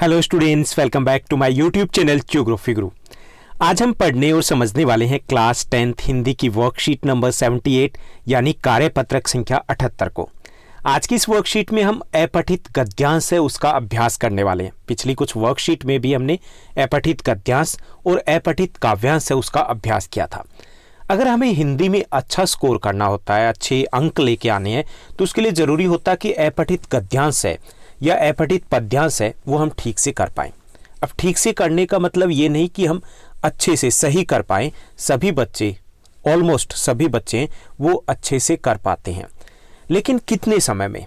Hello students, welcome back to my YouTube channel geography guru. आज हम पढ़ने और समझने वाले हैं क्लास 10th हिंदी की वर्कशीट नंबर 78 यानी कार्यपत्रक संख्या 78 को। आज की इस वर्कशीट में हम अपठित गद्यांश है उसका अभ्यास करने वाले हैं। पिछली कुछ वर्कशीट में भी हमने अपठित गद्यांश और अपठित काव्यांश है उसका अभ्यास किया था। अगर हमें हिंदी में अच्छा स्कोर करना होता है, अच्छे अंक लेके आने हैं, तो उसके लिए ज़रूरी होता है कि अपठित गद्यांश है या अपठित पद्यांश है वो हम ठीक से कर पाएँ। अब ठीक से करने का मतलब ये नहीं कि हम अच्छे से सही कर पाएँ। सभी बच्चे, ऑलमोस्ट सभी बच्चे वो अच्छे से कर पाते हैं, लेकिन कितने समय में?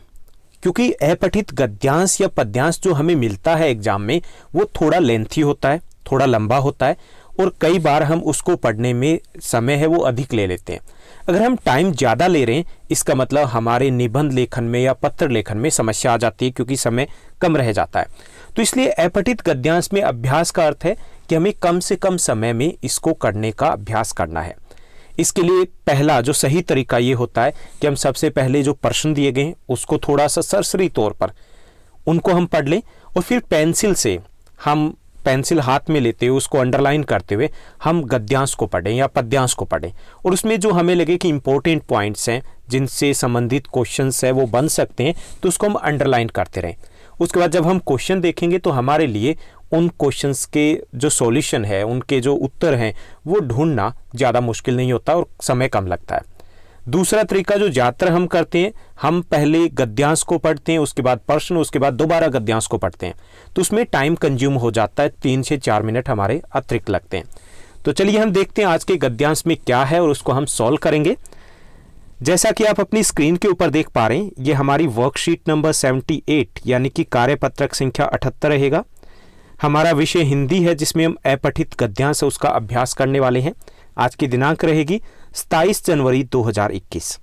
क्योंकि अपठित गद्यांश या पद्यांश जो हमें मिलता है एग्जाम में वो थोड़ा लेंथी होता है, थोड़ा लंबा होता है और कई बार हम उसको पढ़ने में समय है वो अधिक ले लेते हैं। अगर हम टाइम ज़्यादा ले रहे हैं इसका मतलब हमारे निबंध लेखन में या पत्र लेखन में समस्या आ जाती है, क्योंकि समय कम रह जाता है। तो इसलिए अपठित गद्यांश में अभ्यास का अर्थ है कि हमें कम से कम समय में इसको करने का अभ्यास करना है। इसके लिए पहला जो सही तरीका ये होता है कि हम सबसे पहले जो प्रश्न दिए गए हैं उसको थोड़ा सा सरसरी तौर पर उनको हम पढ़ लें और फिर पेंसिल से, हम पेंसिल हाथ में लेते हुए उसको अंडरलाइन करते हुए हम गद्यांश को पढ़ें या पद्यांश को पढ़ें, और उसमें जो हमें लगे कि इंपॉर्टेंट पॉइंट्स हैं जिनसे संबंधित क्वेश्चंस है वो बन सकते हैं तो उसको हम अंडरलाइन करते रहें। उसके बाद जब हम क्वेश्चन देखेंगे तो हमारे लिए उन क्वेश्चंस के जो सॉल्यूशन है, उनके जो उत्तर हैं वो ढूंढना ज़्यादा मुश्किल नहीं होता और समय कम लगता है। दूसरा तरीका जो ज़्यादातर हम करते हैं, हम पहले गद्यांश को पढ़ते हैं, उसके बाद प्रश्न, उसके बाद दोबारा गद्यांश को पढ़ते हैं, तो उसमें टाइम कंज्यूम हो जाता है, 3 से 4 मिनट हमारे अतिरिक्त लगते हैं। तो चलिए हम देखते हैं आज के गद्यांश में क्या है और उसको हम सॉल्व करेंगे। जैसा कि आप अपनी स्क्रीन के ऊपर देख पा रहे हैं, ये हमारी वर्कशीट नंबर 78 यानी कि कार्यपत्रक संख्या 78 रहेगा। हमारा विषय हिंदी है जिसमें हम अपठित गद्यांश उसका अभ्यास करने वाले हैं। आज की दिनांक रहेगी 27 जनवरी 2021।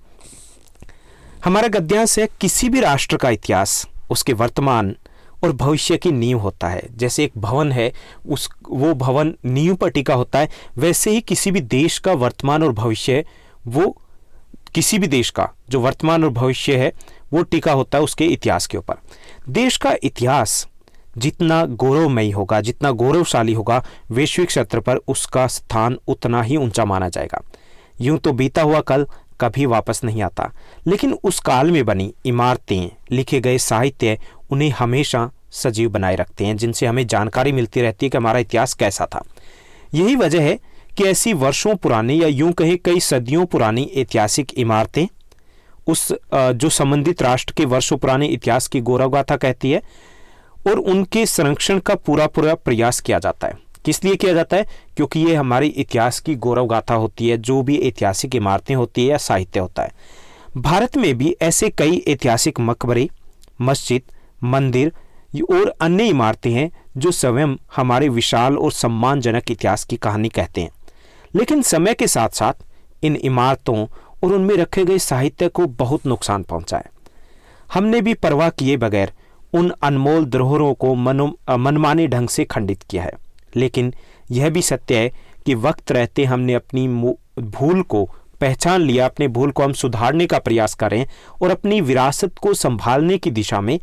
हमारा गद्यांश है, किसी भी राष्ट्र का इतिहास उसके वर्तमान और भविष्य की नींव होता है। जैसे एक भवन है, वो भवन नींव पर टिका होता है, वैसे ही किसी भी देश का वर्तमान और भविष्य, वो किसी भी देश का जो वर्तमान और भविष्य है वो टिका होता है उसके इतिहास के ऊपर। देश का इतिहास जितना गौरवमयी होगा, जितना गौरवशाली होगा, वैश्विक स्तर पर उसका स्थान उतना ही ऊंचा माना जाएगा। यूं तो बीता हुआ कल कभी वापस नहीं आता, लेकिन उस काल में बनी इमारतें, लिखे गए साहित्य उन्हें हमेशा सजीव बनाए रखते हैं, जिनसे हमें जानकारी मिलती रहती है कि हमारा इतिहास कैसा था। यही वजह है कि ऐसी वर्षों पुरानी या यूं कहें कई सदियों पुरानी ऐतिहासिक इमारतें उस जो संबंधित राष्ट्र के वर्षों पुराने इतिहास की गौरवगाथा कहती है, और उनके संरक्षण का पूरा प्रयास किया जाता है। किस लिए किया जाता है? क्योंकि ये हमारी इतिहास की गौरवगाथा होती है, जो भी ऐतिहासिक इमारतें होती है या साहित्य होता है। भारत में भी ऐसे कई ऐतिहासिक मकबरे, मस्जिद, मंदिर और अन्य इमारतें हैं जो स्वयं हमारे विशाल और सम्मानजनक इतिहास की कहानी कहते हैं। लेकिन समय के साथ साथ इन इमारतों और उनमें रखे गए साहित्य को बहुत नुकसान पहुंचा है। हमने भी परवाह किए बगैर उन अनमोल धरोहरों को मनमाने ढंग से खंडित किया है। लेकिन यह भी सत्य है कि वक्त रहते हमने अपनी भूल को पहचान लिया, अपने भूल को हम सुधारने का प्रयास करें और अपनी विरासत को संभालने की दिशा में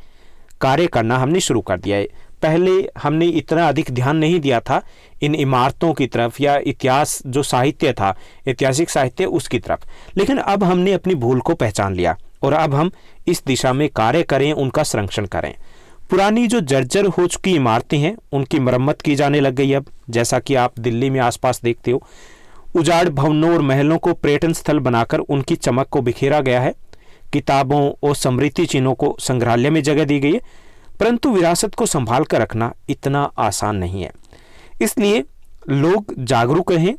कार्य करना हमने शुरू कर दिया है। पहले हमने इतना अधिक ध्यान नहीं दिया था इन इमारतों की तरफ या इतिहास जो साहित्य था, ऐतिहासिक साहित्य उसकी तरफ, लेकिन अब हमने अपनी भूल को पहचान लिया और अब हम इस दिशा में कार्य करें, उनका संरक्षण करें। पुरानी जो जर्जर हो चुकी इमारतें हैं उनकी मरम्मत की जाने लग गई। अब जैसा कि आप दिल्ली में आसपास देखते हो, उजाड़ भवनों और महलों को पर्यटन स्थल बनाकर उनकी चमक को बिखेरा गया है। किताबों और स्मृति चिन्हों को संग्रहालय में जगह दी गई है, परंतु विरासत को संभाल कर रखना इतना आसान नहीं है। इसलिए लोग जागरूक रहें,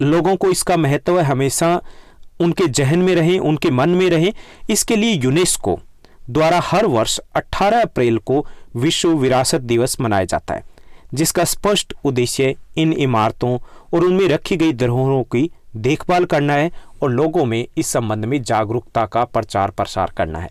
लोगों को इसका महत्व हमेशा उनके जहन में रहे, उनके मन में रहे। इसके लिए यूनेस्को द्वारा हर वर्ष 18 अप्रैल को विश्व विरासत दिवस मनाया जाता है, जिसका स्पष्ट उद्देश्य इन इमारतों और उनमें रखी गई धरोहरों की देखभाल करना है और लोगों में इस संबंध में जागरूकता का प्रचार प्रसार करना है।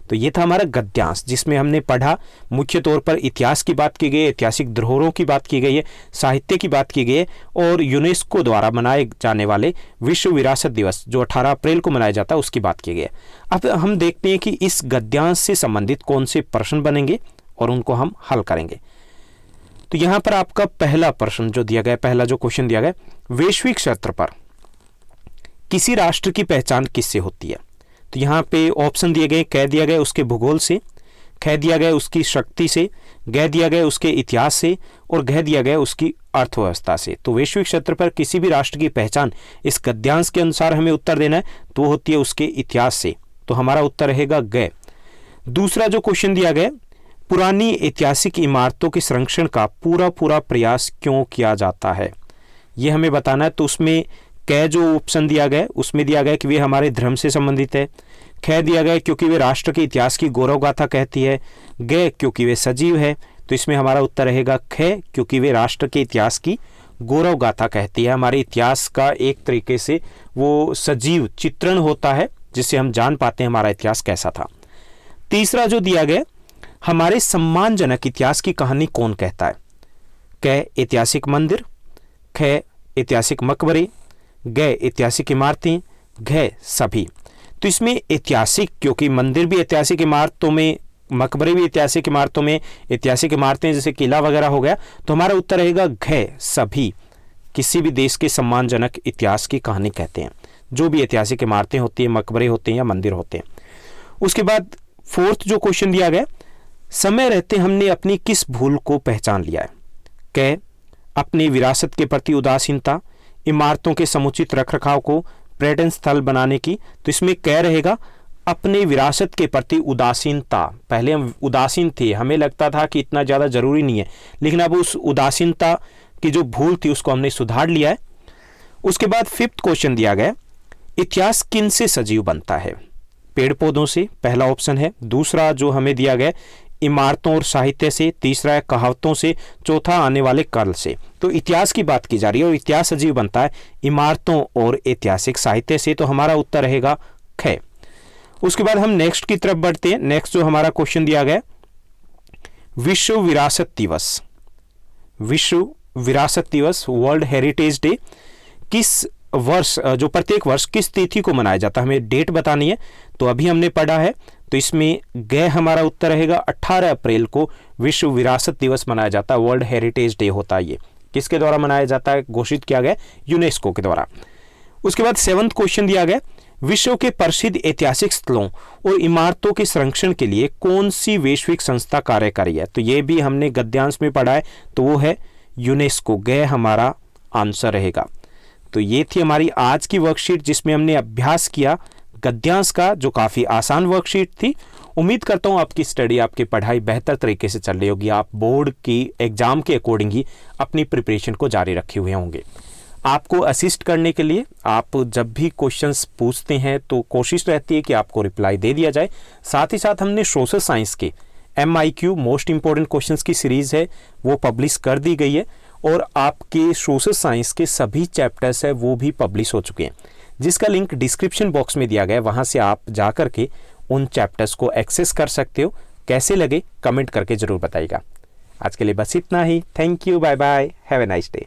तो ये था हमारा गद्यांश, जिसमें हमने पढ़ा मुख्य तौर पर इतिहास की बात की गई है, ऐतिहासिक धरोहरों की बात की गई है, साहित्य की बात की गई है और यूनेस्को द्वारा मनाए जाने वाले विश्व विरासत दिवस जो 18 अप्रैल को मनाया जाता है उसकी बात की गई है। अब हम देखते हैं कि इस गद्यांश से संबंधित कौन से प्रश्न बनेंगे और उनको हम हल करेंगे। तो यहाँ पर आपका पहला प्रश्न जो दिया गया, पहला जो क्वेश्चन दिया गया, वैश्विक स्तर पर किसी राष्ट्र की पहचान किससे होती है? तो यहाँ पे ऑप्शन दिए गए, कह दिया गया उसके भूगोल से, ख दिया गया उसकी शक्ति से, ग दिया गया उसके इतिहास से और घ दिया गया उसकी अर्थव्यवस्था से। तो वैश्विक स्तर पर किसी भी राष्ट्र की पहचान इस गद्यांश के अनुसार हमें उत्तर देना है, तो होती है उसके इतिहास से। तो हमारा उत्तर रहेगा ग। दूसरा जो क्वेश्चन दिया गया, पुरानी ऐतिहासिक इमारतों के संरक्षण का पूरा प्रयास क्यों किया जाता है, ये हमें बताना है। तो उसमें क जो ऑप्शन दिया गया उसमें दिया गया कि वे हमारे धर्म से संबंधित है, ख दिया गया क्योंकि वे राष्ट्र के इतिहास की गौरव गाथा कहती है, ग क्योंकि वे सजीव है। तो इसमें हमारा उत्तर रहेगा ख, क्योंकि वे राष्ट्र के इतिहास की गौरव गाथा कहती है। हमारे इतिहास का एक तरीके से वो सजीव चित्रण होता है जिससे हम जान पाते हैं हमारा इतिहास कैसा था। तीसरा जो दिया गया, हमारे सम्मानजनक इतिहास की कहानी कौन कहता है? क ऐतिहासिक मंदिर, ख ऐतिहासिक मकबरे, ग ऐतिहासिक इमारतें, घ सभी। तो इसमें ऐतिहासिक, क्योंकि मंदिर भी ऐतिहासिक इमारतों में, मकबरे भी ऐतिहासिक इमारतों में, ऐतिहासिक इमारतें जैसे किला वगैरह हो गया, तो हमारा उत्तर रहेगा घ सभी। किसी भी देश के सम्मानजनक इतिहास की कहानी कहते हैं जो भी ऐतिहासिक इमारतें होती हैं, मकबरे होते हैं या मंदिर होते हैं। उसके बाद फोर्थ जो क्वेश्चन दिया गया, समय रहते हमने अपनी किस भूल को पहचान लिया है? क अपनी विरासत के प्रति उदासीनता, इमारतों के समुचित रखरखाव को पर्यटन स्थल बनाने की। तो इसमें कह रहेगा अपने विरासत के प्रति उदासीनता। पहले हम उदासीन थे, हमें लगता था कि इतना ज़्यादा जरूरी नहीं है, लेकिन अब उस उदासीनता की जो भूल थी उसको हमने सुधार लिया है। उसके बाद फिफ्थ क्वेश्चन दिया गया, इतिहास किन से सजीव बनता है? पेड़ पौधों से, पहला ऑप्शन है। दूसरा जो हमें दिया गया, इमारतों और साहित्य से। तीसरा है कहावतों से। चौथा आने वाले काल से। तो इतिहास की बात की जा रही है और इतिहास सजीव बनता है इमारतों और ऐतिहासिक साहित्य से। तो हमारा उत्तर रहेगा ख। उसके बाद हम नेक्स्ट की तरफ बढ़ते हैं। नेक्स्ट जो हमारा क्वेश्चन दिया गया, विश्व विरासत दिवस, विश्व विरासत दिवस, वर्ल्ड हेरिटेज डे किस वर्ष, जो प्रत्येक वर्ष किस तिथि को मनाया जाता है? हमें डेट बतानी है। तो अभी हमने पढ़ा है, तो इसमें ग हमारा उत्तर रहेगा 18 अप्रैल को विश्व विरासत दिवस मनाया जाता है, वर्ल्ड हेरिटेज डे होता है। ये किसके द्वारा मनाया जाता है? घोषित किया गया यूनेस्को के द्वारा। उसके बाद सेवंथ क्वेश्चन दिया गया, विश्व के प्रसिद्ध ऐतिहासिक स्थलों और इमारतों के संरक्षण के लिए कौन सी वैश्विक संस्था कार्य कर रही है? तो ये भी हमने गद्यांश में पढ़ा है, तो वो है यूनेस्को। ग हमारा आंसर रहेगा। तो ये थी हमारी आज की वर्कशीट जिसमें हमने अभ्यास किया गद्यांश का, जो काफ़ी आसान वर्कशीट थी। उम्मीद करता हूँ आपकी स्टडी, आपकी पढ़ाई बेहतर तरीके से चल रही होगी। आप बोर्ड की एग्जाम के अकॉर्डिंग ही अपनी प्रिपरेशन को जारी रखे हुए होंगे। आपको असिस्ट करने के लिए आप जब भी क्वेश्चंस पूछते हैं तो कोशिश रहती है कि आपको रिप्लाई दे दिया जाए। साथ ही साथ हमने सोशल साइंस के MIQ मोस्ट इंपॉर्टेंट क्वेश्चंस की सीरीज़ है वो पब्लिश कर दी गई है और आपके सोशल साइंस के सभी चैप्टर्स है वो भी पब्लिश हो चुके हैं, जिसका लिंक डिस्क्रिप्शन बॉक्स में दिया गया है। वहाँ से आप जा कर के उन चैप्टर्स को एक्सेस कर सकते हो। कैसे लगे कमेंट करके ज़रूर बताइएगा। आज के लिए बस इतना ही। Thank you, bye bye, have a nice day.